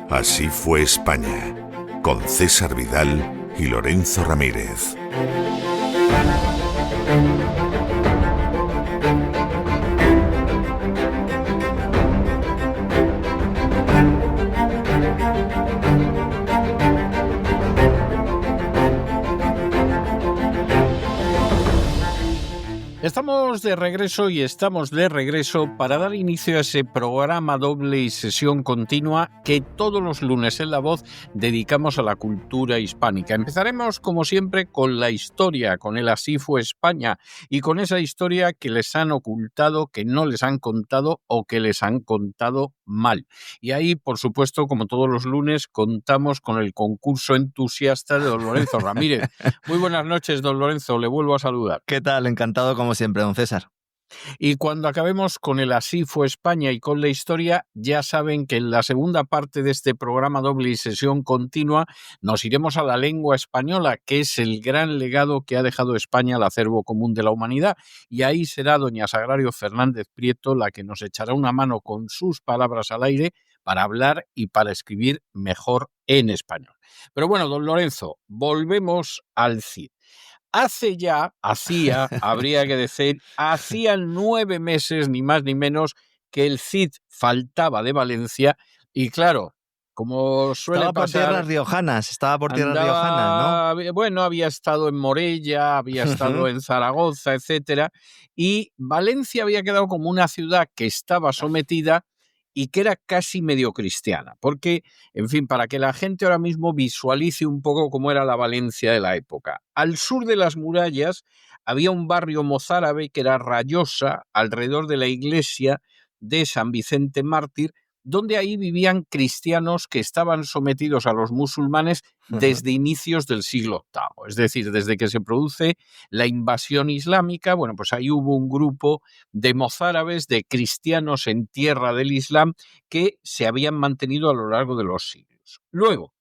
Así fue España, con César Vidal y Lorenzo Ramírez. Estamos de regreso para dar inicio a ese programa doble y sesión continua que todos los lunes en La Voz dedicamos a la cultura hispánica. Empezaremos, como siempre, con la historia, con el Así fue España y con esa historia que les han ocultado, que no les han contado o que les han contado mal. Y ahí, por supuesto, como todos los lunes, contamos con el concurso entusiasta de don Lorenzo Ramírez. Muy buenas noches, don Lorenzo, le vuelvo a saludar. ¿Qué tal? Encantado como siempre, don César. Y cuando acabemos con el Así fue España y con la historia, ya saben que en la segunda parte de este programa doble y sesión continua nos iremos a la lengua española, que es el gran legado que ha dejado España al acervo común de la humanidad. Y ahí será doña Sagrario Fernández Prieto la que nos echará una mano con sus palabras al aire para hablar y para escribir mejor en español. Pero bueno, don Lorenzo, volvemos al Cid. Habría que decir, hacían 9 meses, ni más ni menos, que el Cid faltaba de Valencia y claro, como suele pasar... Estaba por tierras riojanas, ¿no? Bueno, había estado en Morella, había estado en Zaragoza, etcétera, y Valencia había quedado como una ciudad que estaba sometida y que era casi medio cristiana, porque, en fin, para que la gente ahora mismo visualice un poco cómo era la Valencia de la época. Al sur de las murallas había un barrio mozárabe que era Rayosa, alrededor de la iglesia de San Vicente Mártir, donde ahí vivían cristianos que estaban sometidos a los musulmanes desde inicios del siglo VIII, es decir, desde que se produce la invasión islámica. Bueno, pues ahí hubo un grupo de mozárabes, de cristianos en tierra del Islam, que se habían mantenido a lo largo de los siglos. Luego,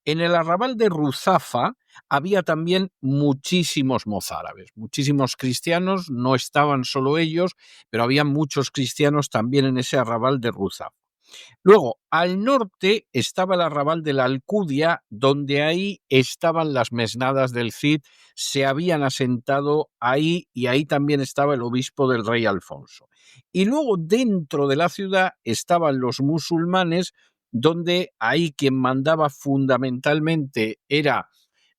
en el arrabal de Ruzafa había también muchísimos mozárabes, muchísimos cristianos, no estaban solo ellos, pero había muchos cristianos también en ese arrabal de Ruzafa. Luego, al norte estaba el arrabal de la Alcudia, donde ahí estaban las mesnadas del Cid, se habían asentado ahí y ahí también estaba el obispo del rey Alfonso. Y luego dentro de la ciudad estaban los musulmanes, donde ahí quien mandaba fundamentalmente era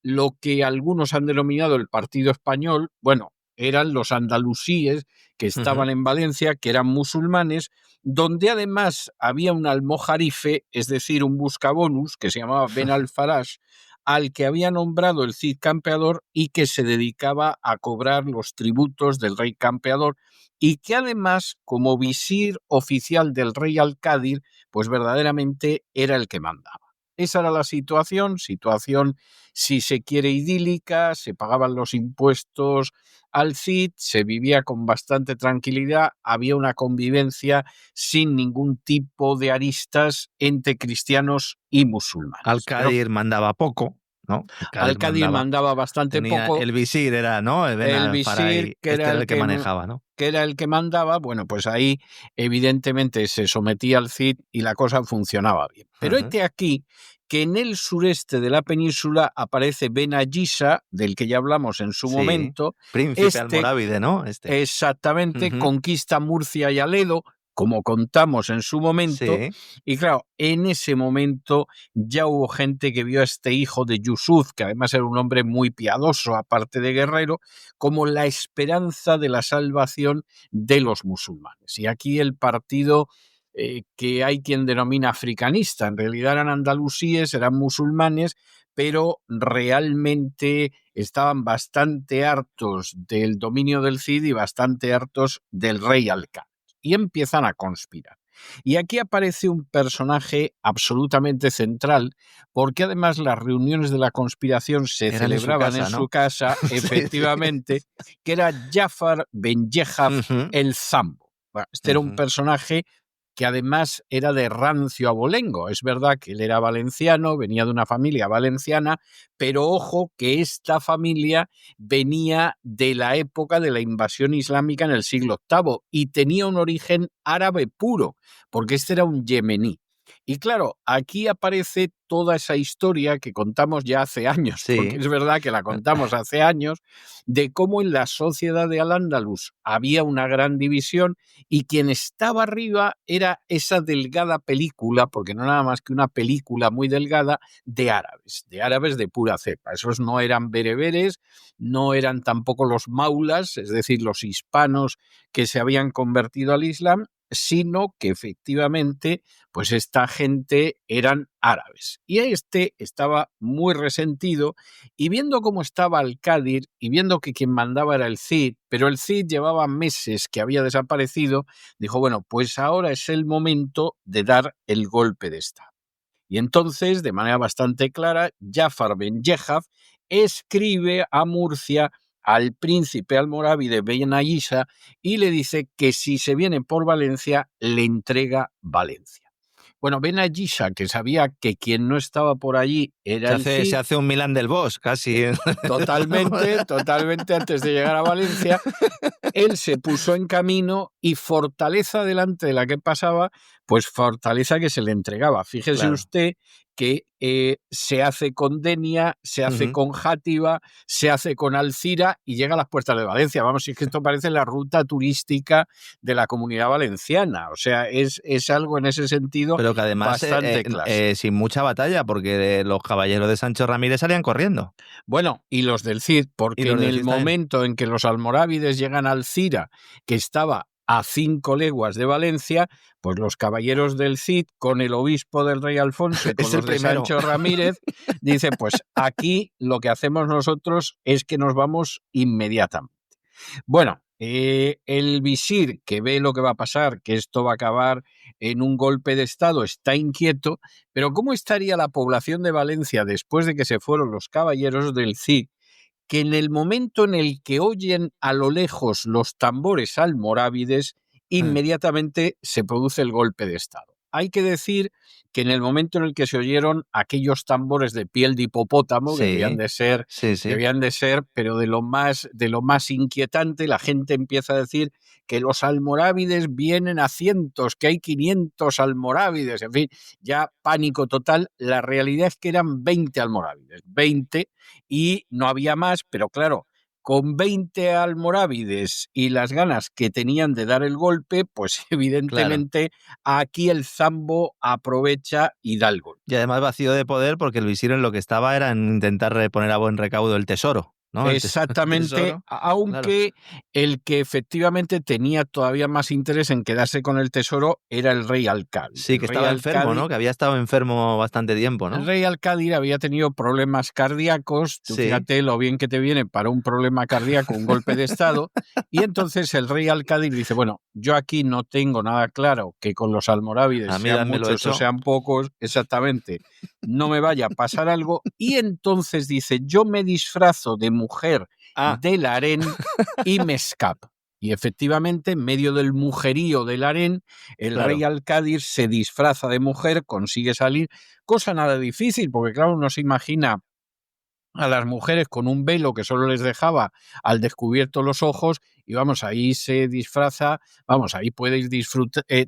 lo que algunos han denominado el Partido Español, bueno, eran los andalusíes que estaban en Valencia, que eran musulmanes, donde además había un almojarife, es decir, un buscabonus, que se llamaba Ben Alfaraj, al que había nombrado el Cid campeador y que se dedicaba a cobrar los tributos del rey campeador y que además, como visir oficial del rey Alcádir, pues verdaderamente era el que mandaba. Esa era la situación, si se quiere idílica, se pagaban los impuestos al Cid, se vivía con bastante tranquilidad, había una convivencia sin ningún tipo de aristas entre cristianos y musulmanes. Alcádir mandaba poco, ¿no? Alcádir mandaba bastante poco. El visir era, ¿no? El visir, que era el que manejaba, ¿no? Que era el que mandaba, bueno, pues ahí evidentemente se sometía al Cid y la cosa funcionaba bien. Pero este aquí que en el sureste de la península aparece Ben Ayisa, del que ya hablamos en su momento. Príncipe almorávide, ¿no? Exactamente, conquista Murcia y Aledo, como contamos en su momento, y claro, en ese momento ya hubo gente que vio a este hijo de Yusuf, que además era un hombre muy piadoso, aparte de guerrero, como la esperanza de la salvación de los musulmanes. Y aquí el partido que hay quien denomina africanista, en realidad eran andalusíes, eran musulmanes, pero realmente estaban bastante hartos del dominio del Cid y bastante hartos del rey Alcácer. Y empiezan a conspirar. Y aquí aparece un personaje absolutamente central, porque además las reuniones de la conspiración se celebraban en su casa, efectivamente, que era Jafar Ben Yehaf el Zambo. Bueno, este era un personaje que además era de rancio abolengo. Es verdad que él era valenciano, venía de una familia valenciana, pero ojo que esta familia venía de la época de la invasión islámica en el siglo VIII y tenía un origen árabe puro, porque este era un yemení. Y claro, aquí aparece toda esa historia que contamos ya hace años, porque es verdad que la contamos hace años, de cómo en la sociedad de Al-Ándalus había una gran división y quien estaba arriba era esa delgada película, porque no nada más que una película muy delgada, de árabes de pura cepa. Esos no eran bereberes, no eran tampoco los maulas, es decir, los hispanos que se habían convertido al Islam, sino que efectivamente pues esta gente eran árabes. Y este estaba muy resentido y viendo cómo estaba Al-Qadir y viendo que quien mandaba era el Cid, pero el Cid llevaba meses que había desaparecido, dijo, bueno, pues ahora es el momento de dar el golpe de Estado. Y entonces, de manera bastante clara, Jafar Ben Yehaf escribe a Murcia al príncipe almorávide Ben Aissa y le dice que si se viene por Valencia, le entrega Valencia. Bueno, Ben Aissa, que sabía que quien no estaba por allí era el Cid. Se hace un Milán del Bosch, casi. Totalmente antes de llegar a Valencia, él se puso en camino y fortaleza delante de la que pasaba, pues fortaleza que se le entregaba. Fíjese usted que se hace con Denia, se hace con Játiva, se hace con Alcira y llega a las puertas de Valencia. Vamos, es que esto parece la ruta turística de la Comunidad Valenciana. O sea, es algo en ese sentido pero que además bastante clásico. Sin mucha batalla, porque los caballeros de Sancho Ramírez salían corriendo. Bueno, y los del Cid, porque en el momento en que los almorávides llegan a Alcira, que estaba a 5 leguas de Valencia, pues los caballeros del Cid, con el obispo del rey Alfonso y con los de Sancho Ramírez, dice, pues aquí lo que hacemos nosotros es que nos vamos inmediatamente. Bueno, el visir, que ve lo que va a pasar, que esto va a acabar en un golpe de Estado, está inquieto, pero ¿cómo estaría la población de Valencia después de que se fueron los caballeros del Cid, que en el momento en el que oyen a lo lejos los tambores almorávides, inmediatamente se produce el golpe de Estado? Hay que decir que en el momento en el que se oyeron aquellos tambores de piel de hipopótamo, que debían de ser, pero de lo más inquietante, la gente empieza a decir que los almorávides vienen a cientos, que hay 500 almorávides, en fin, ya pánico total. La realidad es que eran 20 almorávides, 20, y no había más, pero claro, con 20 almorávides y las ganas que tenían de dar el golpe, pues evidentemente aquí el Zambo aprovecha y da el golpe. Y además vacío de poder, porque el visir en lo que estaba era en intentar poner a buen recaudo el tesoro, ¿no? Exactamente, aunque el que efectivamente tenía todavía más interés en quedarse con el tesoro era el rey Al-Qadir. Sí, que estaba enfermo, ¿no? Que había estado enfermo bastante tiempo, ¿no? El rey Al-Qadir había tenido problemas cardíacos. Tú fíjate lo bien que te viene para un problema cardíaco, un golpe de Estado. Y entonces el rey Al-Qadir dice, bueno, yo aquí no tengo nada claro que con los almorávides, sean muchos o sean pocos, exactamente, no me vaya a pasar algo. Y entonces dice, yo me disfrazo de mujer del harén y me escapo. Y efectivamente, en medio del mujerío del harén, el rey Al-Qadir se disfraza de mujer, consigue salir, cosa nada difícil, porque claro, uno se imagina a las mujeres con un velo que solo les dejaba al descubierto los ojos y vamos, ahí se disfraza, vamos, ahí podéis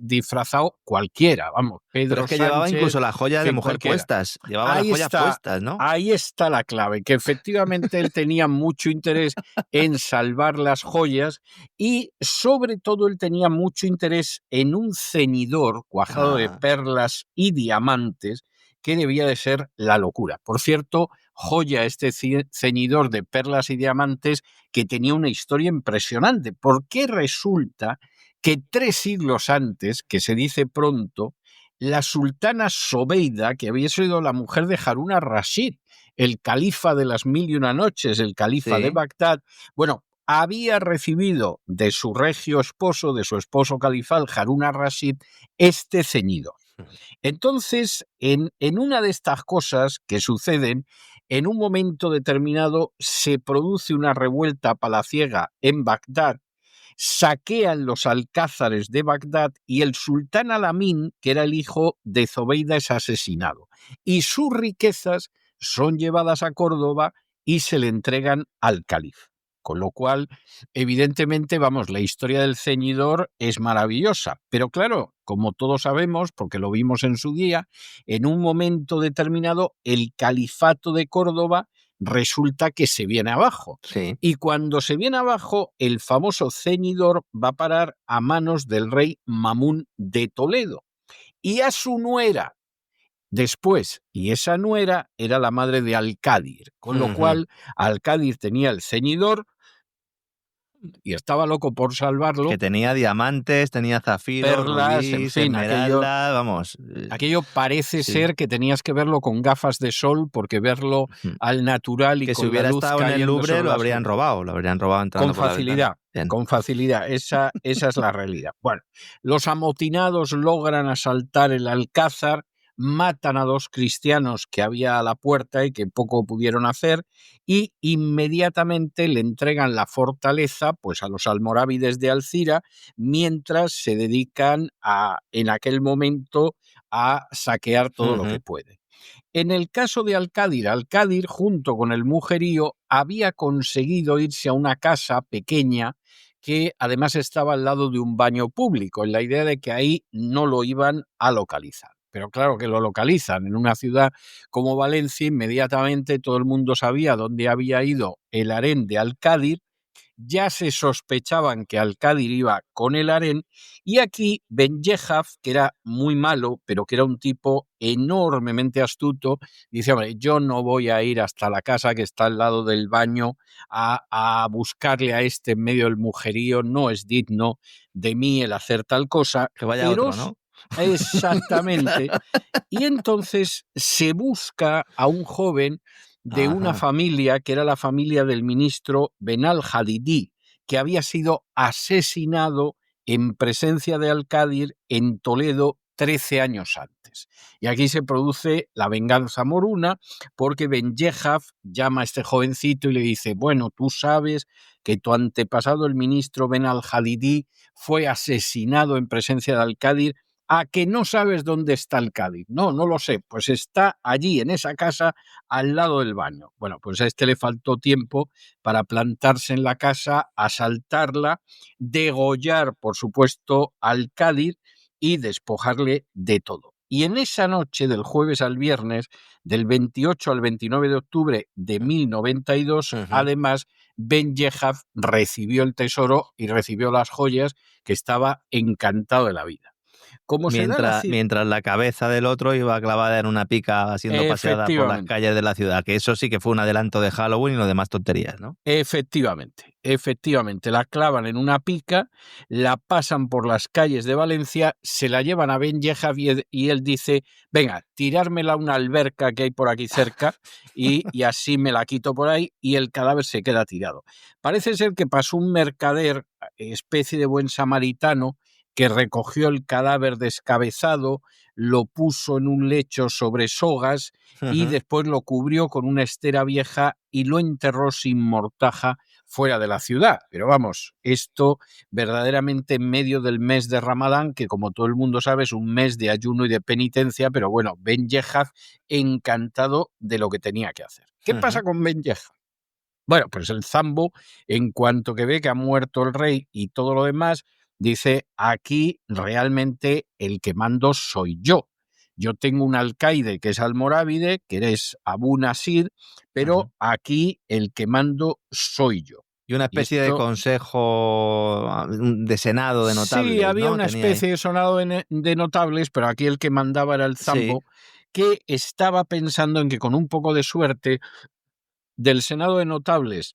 disfrazado cualquiera, vamos, Pedro Pero es que Sánchez, llevaba incluso las joyas de mujer cualquiera. puestas, llevaba las joyas puestas, ¿no? Ahí está la clave, que efectivamente él tenía mucho interés en salvar las joyas y sobre todo él tenía mucho interés en un ceñidor cuajado de perlas y diamantes que debía de ser la locura. Por cierto, joya este ceñidor de perlas y diamantes que tenía una historia impresionante, porque resulta que 3 siglos antes, que se dice pronto, la sultana Zobeida, que había sido la mujer de Harun al-Rashid, el califa de las 1001 noches, el califa de Bagdad, bueno, había recibido de su regio esposo, de su esposo califal, Harun al-Rashid, este ceñidor. Entonces, en una de estas cosas que suceden, en un momento determinado se produce una revuelta palaciega en Bagdad, saquean los alcázares de Bagdad y el sultán Al-Amin, que era el hijo de Zobeida, es asesinado. Y sus riquezas son llevadas a Córdoba y se le entregan al califa. Con lo cual, evidentemente, vamos, la historia del ceñidor es maravillosa. Pero claro, como todos sabemos, porque lo vimos en su día, en un momento determinado el califato de Córdoba resulta que se viene abajo. Sí. Y cuando se viene abajo, el famoso ceñidor va a parar a manos del rey Mamún de Toledo. Y a su nuera, después, y esa nuera era la madre de Al-Qadir, con lo cual Al-Qadir tenía el ceñidor y estaba loco por salvarlo. Que tenía diamantes, tenía zafiros, perlas, rubíes, en fin, esmeralda, vamos. Aquello parece sí. ser que tenías que verlo con gafas de sol, porque verlo al natural y que con si hubiera la luz estado en el cayendo Louvre sobre lo las habrían robado entrando con por la facilidad, ventana. con facilidad. Esa es la realidad. Bueno, los amotinados logran asaltar el alcázar, matan a 2 cristianos que había a la puerta y que poco pudieron hacer, y inmediatamente le entregan la fortaleza pues a los almorávides de Alcira, mientras se dedican en aquel momento a saquear todo lo que puede. En el caso de Al-Qadir, junto con el mujerío, había conseguido irse a una casa pequeña que además estaba al lado de un baño público, en la idea de que ahí no lo iban a localizar. Pero claro que lo localizan en una ciudad como Valencia, inmediatamente todo el mundo sabía dónde había ido el harén de Al-Qadir, ya se sospechaban que Al-Qadir iba con el harén, y aquí Ben Yehaf, que era muy malo, pero que era un tipo enormemente astuto, dice, hombre, yo no voy a ir hasta la casa que está al lado del baño a buscarle a este en medio del mujerío, no es digno de mí el hacer tal cosa. Que vaya otro, ¿no? Exactamente. Y entonces se busca a un joven de una familia que era la familia del ministro Ben al-Hadidi, que había sido asesinado en presencia de Al-Qadir en Toledo 13 años antes. Y aquí se produce la venganza moruna, porque Ben Yehaf llama a este jovencito y le dice, bueno, tú sabes que tu antepasado, el ministro Ben al-Hadidi, fue asesinado en presencia de Al-Qadir. ¿A que no sabes dónde está Al-Qadir? No, no lo sé. Pues está allí, en esa casa, al lado del baño. Bueno, pues a este le faltó tiempo para plantarse en la casa, asaltarla, degollar, por supuesto, Al-Qadir y despojarle de todo. Y en esa noche, del jueves al viernes, del 28 al 29 de octubre de 1092, además, Ben Yehaf recibió el tesoro y recibió las joyas, que estaba encantado de la vida. Mientras la cabeza del otro iba clavada en una pica siendo paseada por las calles de la ciudad, que eso sí que fue un adelanto de Halloween y lo demás tonterías, ¿no? Efectivamente. La clavan en una pica, la pasan por las calles de Valencia, se la llevan a Ben Yehaf y él dice, venga, tirármela a una alberca que hay por aquí cerca y así me la quito por ahí, y el cadáver se queda tirado. Parece ser que pasó un mercader, especie de buen samaritano, que recogió el cadáver descabezado, lo puso en un lecho sobre sogas y después lo cubrió con una estera vieja y lo enterró sin mortaja fuera de la ciudad. Pero vamos, esto verdaderamente en medio del mes de Ramadán, que como todo el mundo sabe es un mes de ayuno y de penitencia, pero bueno, Ben Yehaf encantado de lo que tenía que hacer. ¿Qué pasa con Ben Yehaf? Bueno, pues el zambo, en cuanto que ve que ha muerto el rey y todo lo demás, dice, aquí realmente el que mando soy yo. Yo tengo un alcaide que es almorávide, que eres Abu Nasir, pero aquí el que mando soy yo. Y una especie de consejo de senado de notables. Sí, había ¿no? una especie de senado de notables, pero aquí el que mandaba era el zambo, que estaba pensando en que con un poco de suerte del senado de notables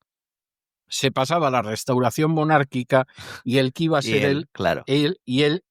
se pasaba la restauración monárquica y el que iba a ser él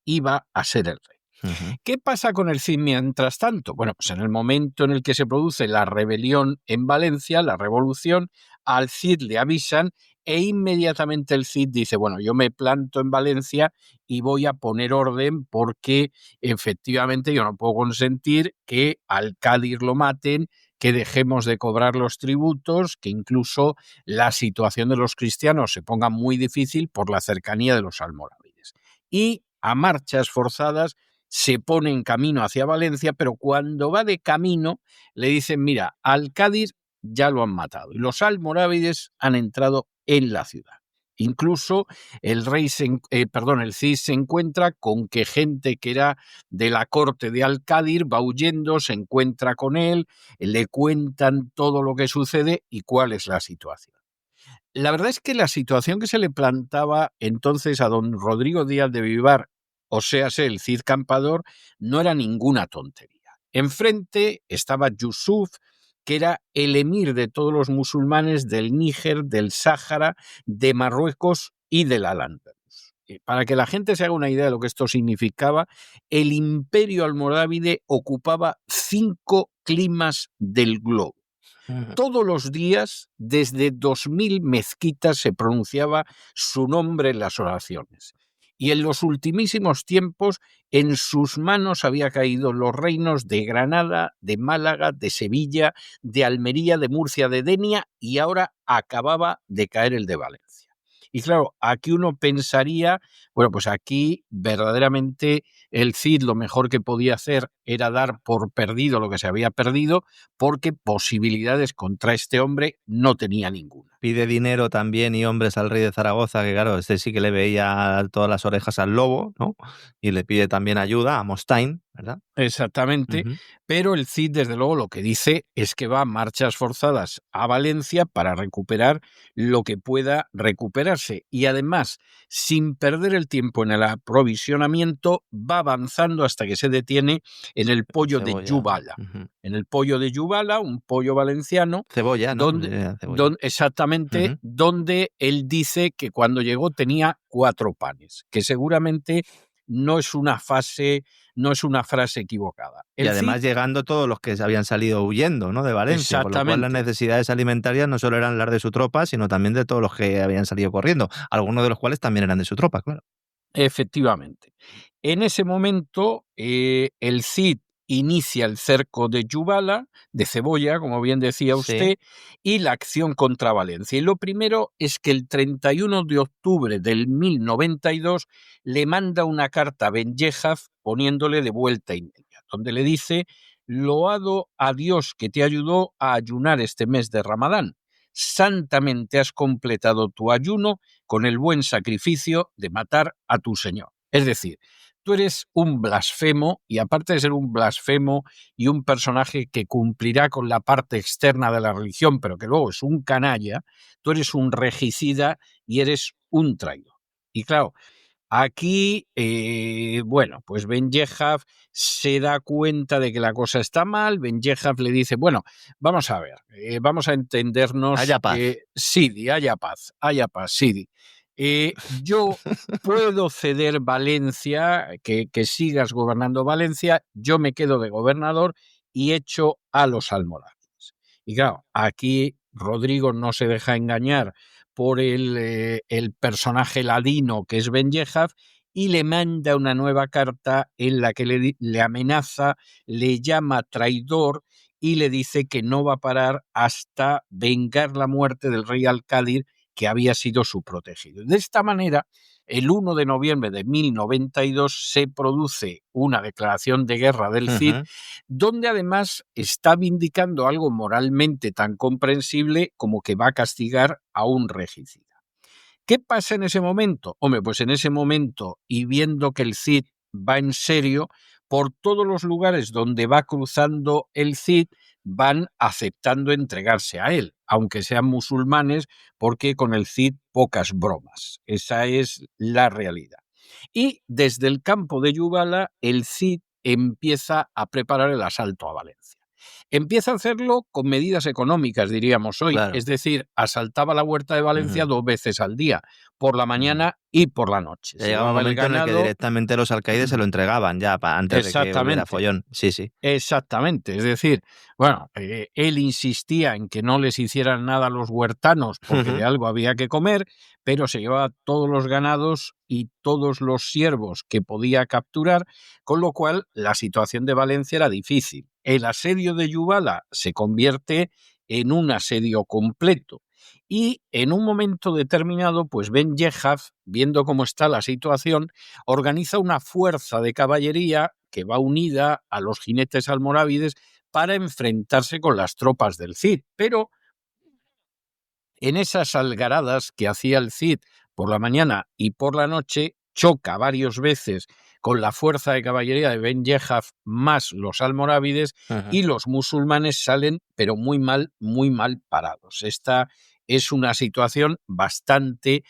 iba a ser el rey. ¿Qué pasa con el Cid mientras tanto? Bueno, pues en el momento en el que se produce la rebelión en Valencia, la revolución, al Cid le avisan e inmediatamente el Cid dice, bueno, yo me planto en Valencia y voy a poner orden porque efectivamente yo no puedo consentir que al Cádiz lo maten, que dejemos de cobrar los tributos, que incluso la situación de los cristianos se ponga muy difícil por la cercanía de los almorávides. Y a marchas forzadas se pone en camino hacia Valencia, pero cuando va de camino le dicen, mira, al Cádiz ya lo han matado y los almorávides han entrado en la ciudad. Incluso el Cid se encuentra con que gente que era de la corte de Alcádir va huyendo, se encuentra con él, le cuentan todo lo que sucede y cuál es la situación. La verdad es que la situación que se le plantaba entonces a don Rodrigo Díaz de Vivar, o sea, el Cid Campador, no era ninguna tontería. Enfrente estaba Yusuf, que era el emir de todos los musulmanes del Níger, del Sáhara, de Marruecos y del Al-Ándalus. Para que la gente se haga una idea de lo que esto significaba, el imperio almorávide ocupaba 5 climas del globo. Todos los días, desde 2000 mezquitas, se pronunciaba su nombre en las oraciones. Y en los ultimísimos tiempos, en sus manos había caído los reinos de Granada, de Málaga, de Sevilla, de Almería, de Murcia, de Denia, y ahora acababa de caer el de Valencia. Y claro, aquí uno pensaría, bueno, pues aquí verdaderamente el Cid lo mejor que podía hacer era dar por perdido lo que se había perdido, porque posibilidades contra este hombre no tenía ninguna. Pide dinero también y hombres al rey de Zaragoza, que claro, este sí que le veía todas las orejas al lobo, ¿no? Y le pide también ayuda a Mostain, ¿verdad? Exactamente, pero el Cid desde luego lo que dice es que va a marchas forzadas a Valencia para recuperar lo que pueda recuperarse y además, sin perder el tiempo en el aprovisionamiento, va avanzando hasta que se detiene en el pollo de Yubala. En el pollo de Yubala, un pollo valenciano. Cebolla, ¿no? Exactamente, donde él dice que cuando llegó tenía 4 panes, que seguramente no es una frase equivocada. Y además llegando todos los que habían salido huyendo, ¿no?, de Valencia, con lo cual las necesidades alimentarias no solo eran las de su tropa, sino también de todos los que habían salido corriendo, algunos de los cuales también eran de su tropa, claro. Efectivamente. En ese momento, el Cid inicia el cerco de Yubala, de Cebolla, como bien decía usted, y la acción contra Valencia. Y lo primero es que el 31 de octubre del 1092 le manda una carta a Ben Yejaf poniéndole de vuelta y media, donde le dice: loado a Dios que te ayudó a ayunar este mes de Ramadán. Santamente has completado tu ayuno con el buen sacrificio de matar a tu Señor. Es decir, tú eres un blasfemo y aparte de ser un blasfemo y un personaje que cumplirá con la parte externa de la religión, pero que luego es un canalla, tú eres un regicida y eres un traidor. Y claro, aquí, bueno, pues Ben Yejaf se da cuenta de que la cosa está mal. Ben Yejaf le dice, bueno, vamos a ver, vamos a entendernos. Haya paz. Sidi, haya paz, Sidi. Yo puedo ceder Valencia, que sigas gobernando Valencia, yo me quedo de gobernador y echo a los almorávides. Y claro, aquí Rodrigo no se deja engañar por el personaje ladino que es Ben Yejaf y le manda una nueva carta en la que le amenaza, le llama traidor y le dice que no va a parar hasta vengar la muerte del rey Alcádir, que había sido su protegido. De esta manera, el 1 de noviembre de 1092 se produce una declaración de guerra del Cid, donde además está vindicando algo moralmente tan comprensible como que va a castigar a un regicida. ¿Qué pasa en ese momento? Hombre, pues en ese momento, y viendo que el Cid va en serio, por todos los lugares donde va cruzando el Cid, van aceptando entregarse a él, aunque sean musulmanes, porque con el Cid pocas bromas. Esa es la realidad. Y desde el campo de Yubala, el Cid empieza a preparar el asalto a Valencia. Empieza a hacerlo con medidas económicas, diríamos hoy. Claro. Es decir, asaltaba la huerta de Valencia 2 veces al día, por la mañana y por la noche. Ya llegaba un momento en el que directamente los alcaides se lo entregaban ya antes de que hubiera follón. Sí. Exactamente. Es decir, bueno, él insistía en que no les hicieran nada a los huertanos porque de algo había que comer, pero se llevaba todos los ganados y todos los siervos que podía capturar, con lo cual la situación de Valencia era difícil. El asedio de Yubala se convierte en un asedio completo. Y en un momento determinado, pues Ben Yehaf, viendo cómo está la situación, organiza una fuerza de caballería que va unida a los jinetes almorávides para enfrentarse con las tropas del Cid. Pero en esas algaradas que hacía el Cid por la mañana y por la noche, choca varias veces con la fuerza de caballería de Ben Yehaf más los almorávides y los musulmanes salen, pero muy mal parados. Esta es una situación bastante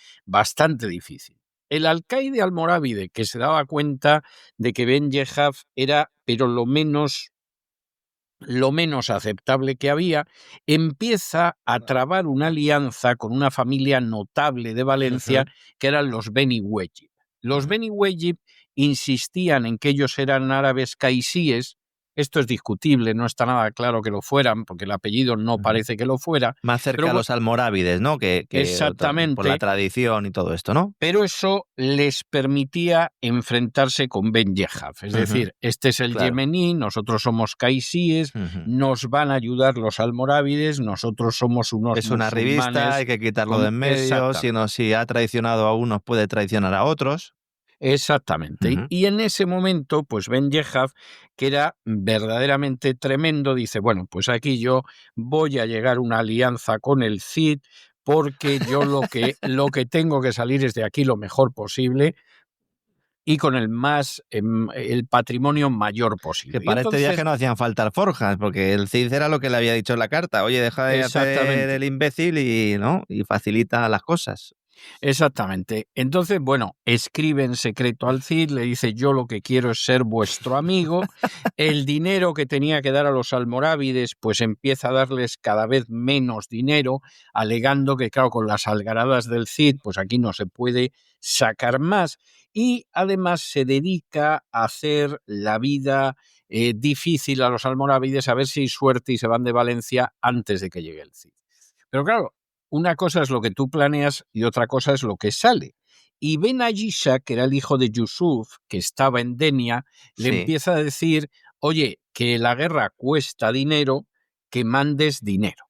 difícil. El alcaide almorávide, que se daba cuenta de que Ben Yehaf era, pero lo menos aceptable que había, empieza a trabar una alianza con una familia notable de Valencia, que eran los Beni Wejib. Los Beni Wejib insistían en que ellos eran árabes caisíes. Esto es discutible, no está nada claro que lo fueran, porque el apellido no parece que lo fuera. Más cerca a los almorávides, ¿no? Que exactamente. Por la tradición y todo esto, ¿no? Pero eso les permitía enfrentarse con Ben Yehaf. Es decir, este es el yemení, nosotros somos caisíes, nos van a ayudar los almorávides, nosotros somos unos Es una musulmanes, revista, hay que quitarlo de en medio, si ha traicionado a unos puede traicionar a otros. Exactamente. Y en ese momento, pues Ben Yehaf, que era verdaderamente tremendo, dice, bueno, pues aquí yo voy a llegar a una alianza con el Cid, porque yo lo que tengo que salir es de aquí lo mejor posible y con el patrimonio mayor posible. Que para este viaje no hacían falta forjas, porque el Cid era lo que le había dicho en la carta. Oye, deja de hacer el imbécil y facilita las cosas. Exactamente. Entonces, bueno, escribe en secreto al Cid, le dice, yo lo que quiero es ser vuestro amigo. El dinero que tenía que dar a los almorávides, pues empieza a darles cada vez menos dinero, alegando que, claro, con las algaradas del Cid, pues aquí no se puede sacar más. Y además se dedica a hacer la vida difícil a los almorávides, a ver si hay suerte y se van de Valencia antes de que llegue el Cid. Pero claro, una cosa es lo que tú planeas y otra cosa es lo que sale. Y Ben Ayisha, que era el hijo de Yusuf, que estaba en Denia, le empieza a decir, oye, que la guerra cuesta dinero, que mandes dinero.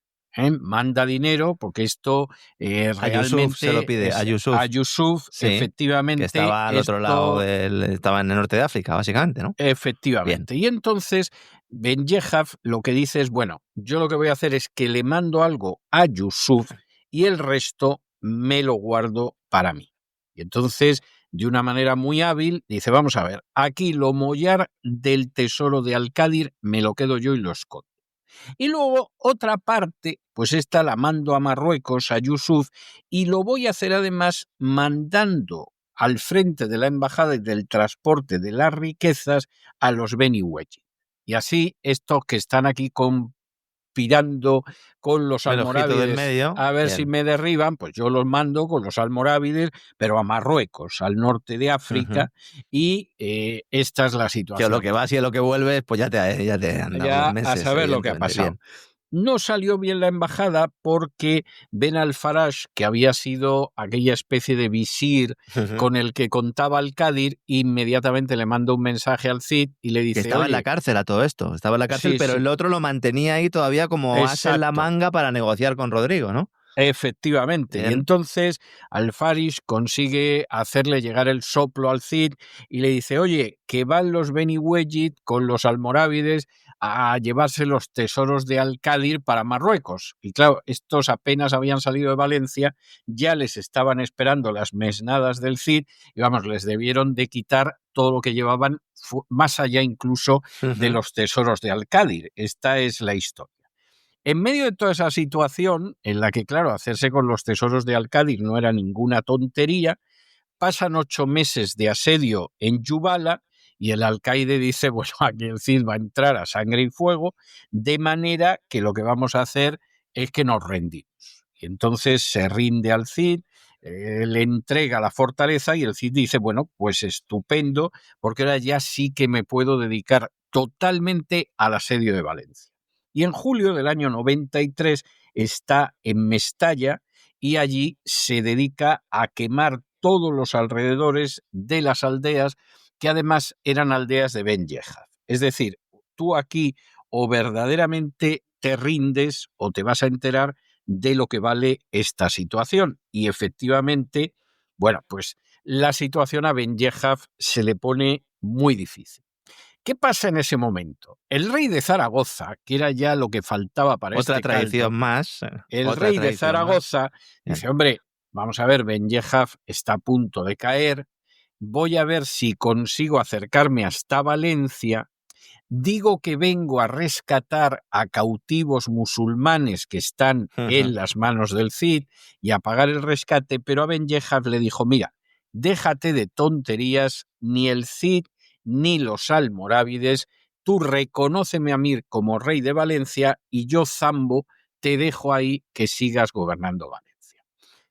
Manda dinero, porque esto realmente... Yusuf se lo pide, a Yusuf, efectivamente. Que estaba al otro lado, estaba en el norte de África, básicamente, ¿no? Efectivamente. Bien. Y entonces Ben Yehaf lo que dice es, bueno, yo lo que voy a hacer es que le mando algo a Yusuf y el resto me lo guardo para mí. Y entonces, de una manera muy hábil, dice, vamos a ver, aquí lo mollar del tesoro de Alcádir me lo quedo yo y lo escondo. Y luego otra parte, pues esta la mando a Marruecos, a Yusuf, y lo voy a hacer además mandando al frente de la embajada y del transporte de las riquezas a los Beni Wejib. Y así estos que están aquí conspirando con los almorávides a ver si me derriban, pues yo los mando con los almorávides, pero a Marruecos, al norte de África, y esta es la situación. Que lo que vas y a lo que vuelves, pues ya te han dado meses. A saber lo que ha pasado. Bien. No salió bien la embajada porque Ben al-Faraj, que había sido aquella especie de visir con el que contaba Alcádir, inmediatamente le manda un mensaje al Cid y le dice... Que estaba en la cárcel a todo esto, estaba en la cárcel, pero el otro lo mantenía ahí todavía como as en la manga para negociar con Rodrigo, ¿no? Efectivamente. Bien. Y entonces Al-Faraj consigue hacerle llegar el soplo al Cid y le dice, oye, que van los Beni Wejib con los almorávides a llevarse los tesoros de Alcádir para Marruecos. Y claro, estos apenas habían salido de Valencia, ya les estaban esperando las mesnadas del Cid y vamos, les debieron de quitar todo lo que llevaban, más allá incluso de los tesoros de Alcádir. Esta es la historia. En medio de toda esa situación, en la que, claro, hacerse con los tesoros de Alcádir no era ninguna tontería, pasan 8 meses de asedio en Yubala y el alcaide dice, bueno, aquí el Cid va a entrar a sangre y fuego, de manera que lo que vamos a hacer es que nos rendimos. Y entonces se rinde al Cid, le entrega la fortaleza y el Cid dice, bueno, pues estupendo, porque ahora ya sí que me puedo dedicar totalmente al asedio de Valencia. Y en julio del año 93 está en Mestalla y allí se dedica a quemar todos los alrededores de las aldeas, que además eran aldeas de Ben Yehaz. Es decir, tú aquí o verdaderamente te rindes o te vas a enterar de lo que vale esta situación. Y efectivamente, bueno, pues la situación a Ben Yehaz se le pone muy difícil. ¿Qué pasa en ese momento? El rey de Zaragoza, que era ya lo que faltaba para otra este tradición caldo, más. el rey de Zaragoza dice, hombre, vamos a ver, Ben Yehaz está a punto de caer, voy a ver si consigo acercarme hasta Valencia, digo que vengo a rescatar a cautivos musulmanes que están en las manos del Cid y a pagar el rescate, pero a Ben Yehaz le dijo, mira, déjate de tonterías, ni el Cid ni los almorávides, tú reconóceme a mí como rey de Valencia y yo, Zambo, te dejo ahí que sigas gobernando Valencia.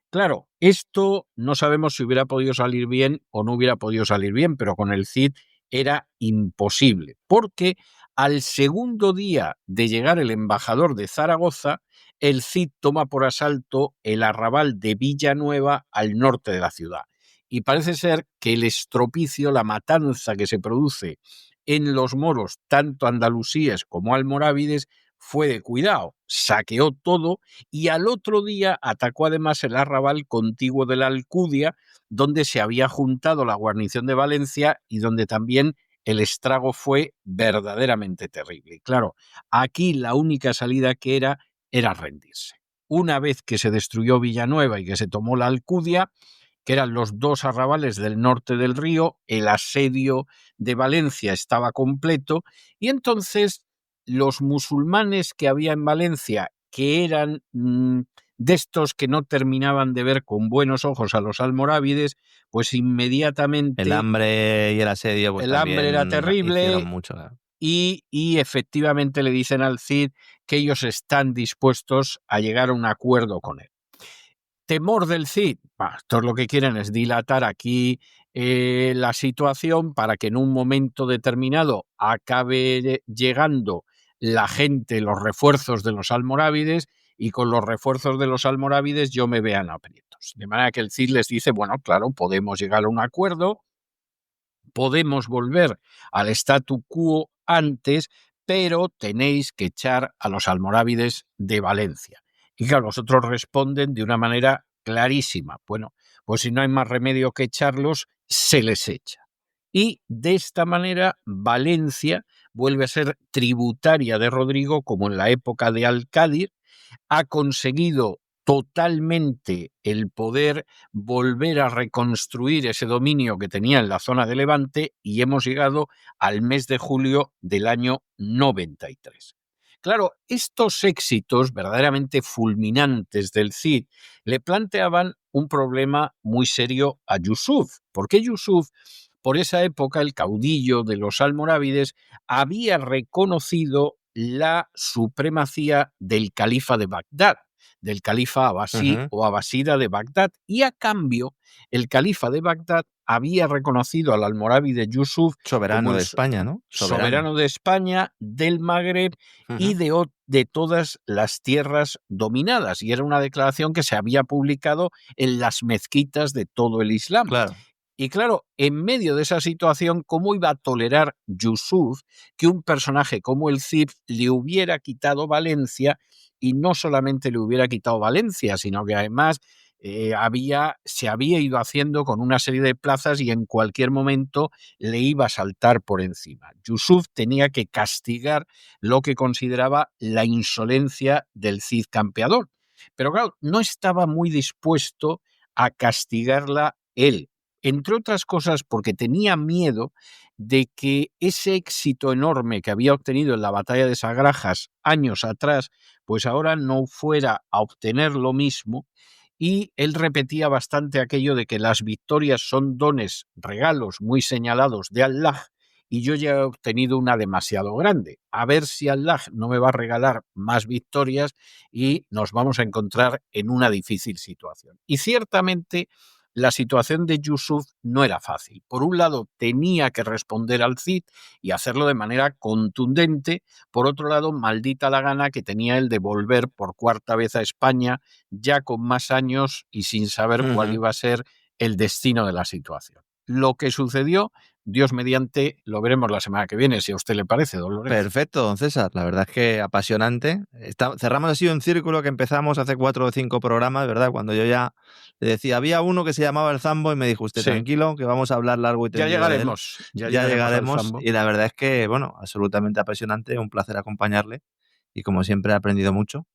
Claro, esto no sabemos si hubiera podido salir bien o no hubiera podido salir bien, pero con el Cid era imposible, porque al segundo día de llegar el embajador de Zaragoza, el Cid toma por asalto el arrabal de Villanueva al norte de la ciudad. Y parece ser que el estropicio, la matanza que se produce en los moros, tanto andalusíes como almorávides, fue de cuidado, saqueó todo y al otro día atacó además el arrabal contiguo de la Alcudia, donde se había juntado la guarnición de Valencia y donde también el estrago fue verdaderamente terrible. Y claro, aquí la única salida que era rendirse. Una vez que se destruyó Villanueva y que se tomó la Alcudia, que eran los dos arrabales del norte del río, el asedio de Valencia estaba completo y entonces los musulmanes que había en Valencia, que eran de estos que no terminaban de ver con buenos ojos a los almorávides, pues inmediatamente... El hambre y el asedio pues el hambre era terrible mucho. y efectivamente le dicen al Cid que ellos están dispuestos a llegar a un acuerdo con él. Temor del Cid, todos lo que quieren es dilatar aquí la situación para que en un momento determinado acabe llegando la gente, los refuerzos de los almorávides y con los refuerzos de los almorávides yo me vean aprietos. De manera que el Cid les dice, bueno, claro, podemos llegar a un acuerdo, podemos volver al statu quo antes, pero tenéis que echar a los almorávides de Valencia. Y claro, los otros responden de una manera clarísima. Bueno, pues si no hay más remedio que echarlos, se les echa. Y de esta manera Valencia vuelve a ser tributaria de Rodrigo como en la época de Alcádir, ha conseguido totalmente el poder volver a reconstruir ese dominio que tenía en la zona de Levante y hemos llegado al mes de julio del año 93. Claro, estos éxitos verdaderamente fulminantes del Cid le planteaban un problema muy serio a Yusuf, porque Yusuf, por esa época, el caudillo de los almorávides, había reconocido la supremacía del califa de Bagdad, del califa abasí o abasida de Bagdad, y a cambio el califa de Bagdad había reconocido al almorávide Yusuf soberano como de España, ¿no? Soberano de España, del Magreb y de todas las tierras dominadas, y era una declaración que se había publicado en las mezquitas de todo el Islam. Claro. Y claro, en medio de esa situación, ¿cómo iba a tolerar Yusuf que un personaje como el Cid le hubiera quitado Valencia y no solamente le hubiera quitado Valencia, sino que además se había ido haciendo con una serie de plazas y en cualquier momento le iba a saltar por encima? Yusuf tenía que castigar lo que consideraba la insolencia del Cid campeador. Pero claro, no estaba muy dispuesto a castigarla él. Entre otras cosas porque tenía miedo de que ese éxito enorme que había obtenido en la batalla de Sagrajas años atrás, pues ahora no fuera a obtener lo mismo, y él repetía bastante aquello de que las victorias son dones, regalos muy señalados de Allah, y yo ya he obtenido una demasiado grande. A ver si Allah no me va a regalar más victorias y nos vamos a encontrar en una difícil situación. Y ciertamente la situación de Yusuf no era fácil. Por un lado, tenía que responder al Cid y hacerlo de manera contundente. Por otro lado, maldita la gana que tenía el de volver por cuarta vez a España, ya con más años y sin saber cuál iba a ser el destino de la situación. Lo que sucedió, Dios mediante, lo veremos la semana que viene, si a usted le parece, don Lorenzo. Perfecto, don César. La verdad es que apasionante. Cerramos así un círculo que empezamos hace 4 o 5 programas, ¿verdad? Cuando yo ya le decía, había uno que se llamaba El Zambo y me dijo usted, tranquilo, que vamos a hablar largo y tendido. Ya llegaremos. Y la verdad es que, bueno, absolutamente apasionante, un placer acompañarle. Y como siempre he aprendido mucho.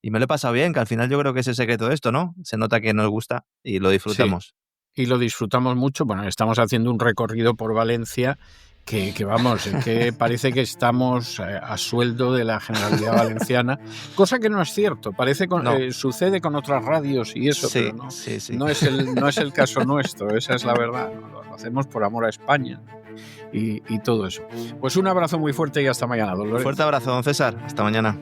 Y me lo he pasado bien, que al final yo creo que es el secreto de esto, ¿no? Se nota que nos gusta y lo disfrutamos. Sí. Y lo disfrutamos mucho. Bueno, estamos haciendo un recorrido por Valencia que vamos, que parece que estamos a sueldo de la Generalidad Valenciana, cosa que no es cierto. Sucede con otras radios y eso, sí, pero sí. No es el caso nuestro, esa es la verdad. Lo hacemos por amor a España y todo eso. Pues un abrazo muy fuerte y hasta mañana, don Lorenzo. Fuerte abrazo, don César. Hasta mañana.